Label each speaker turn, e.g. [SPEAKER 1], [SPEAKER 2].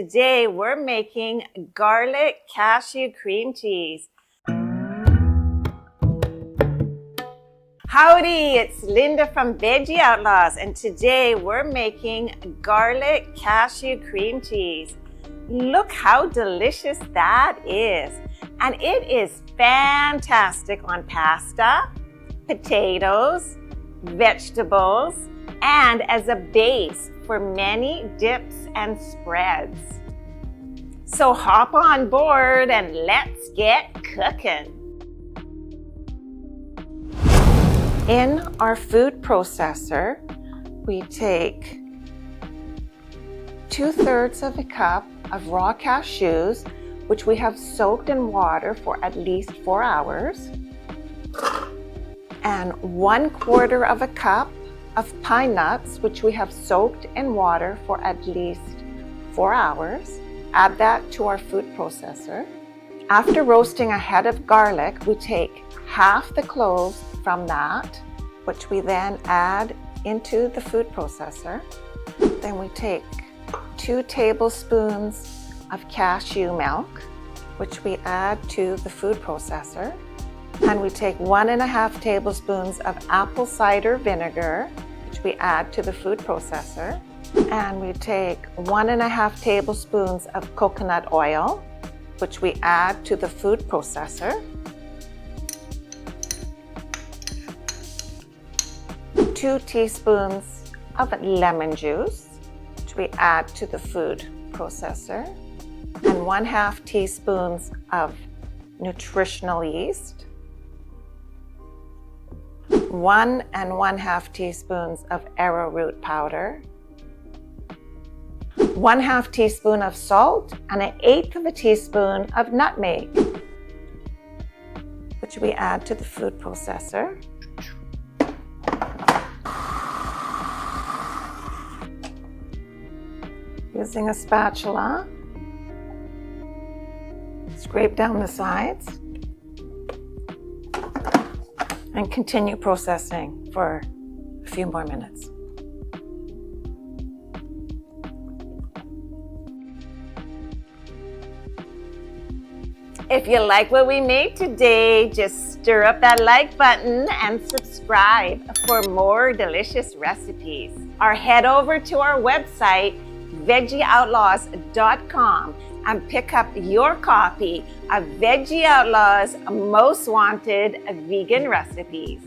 [SPEAKER 1] Today we're making garlic cashew cream cheese. Howdy, it's Linda from Veggieoutlaws, and today we're making garlic cashew cream cheese. Look how delicious that is. And it is fantastic on pasta, potatoes, vegetables, and as a base for many dips and spreads. So hop on board and let's get cooking. In our food processor, we take 2/3 of a cup of raw cashews, which we have soaked in water for at least 4 hours, and 1/4 of a cup of pine nuts, which we have soaked in water for at least 4 hours. Add that to our food processor. After roasting a head of garlic, we take half the cloves from that, which we then add into the food processor. Then we take 2 tablespoons of cashew milk, which we add to the food processor. And we take 1.5 tablespoons of apple cider vinegar, which we add to the food processor. And we take 1.5 tablespoons of coconut oil, which we add to the food processor. 2 teaspoons of lemon juice, which we add to the food processor. And 1/2 teaspoons of nutritional yeast. 1 1/2 teaspoons of arrowroot powder, 1/2 teaspoon of salt, and 1/8 teaspoon of nutmeg, which we add to the food processor. Using a spatula, scrape down the sides and continue processing for a few more minutes. If you like what we made today, just stir up that like button and subscribe for more delicious recipes. Or head over to our website, Veggieoutlaws.com, and pick up your copy of Veggieoutlaws' most wanted vegan recipes.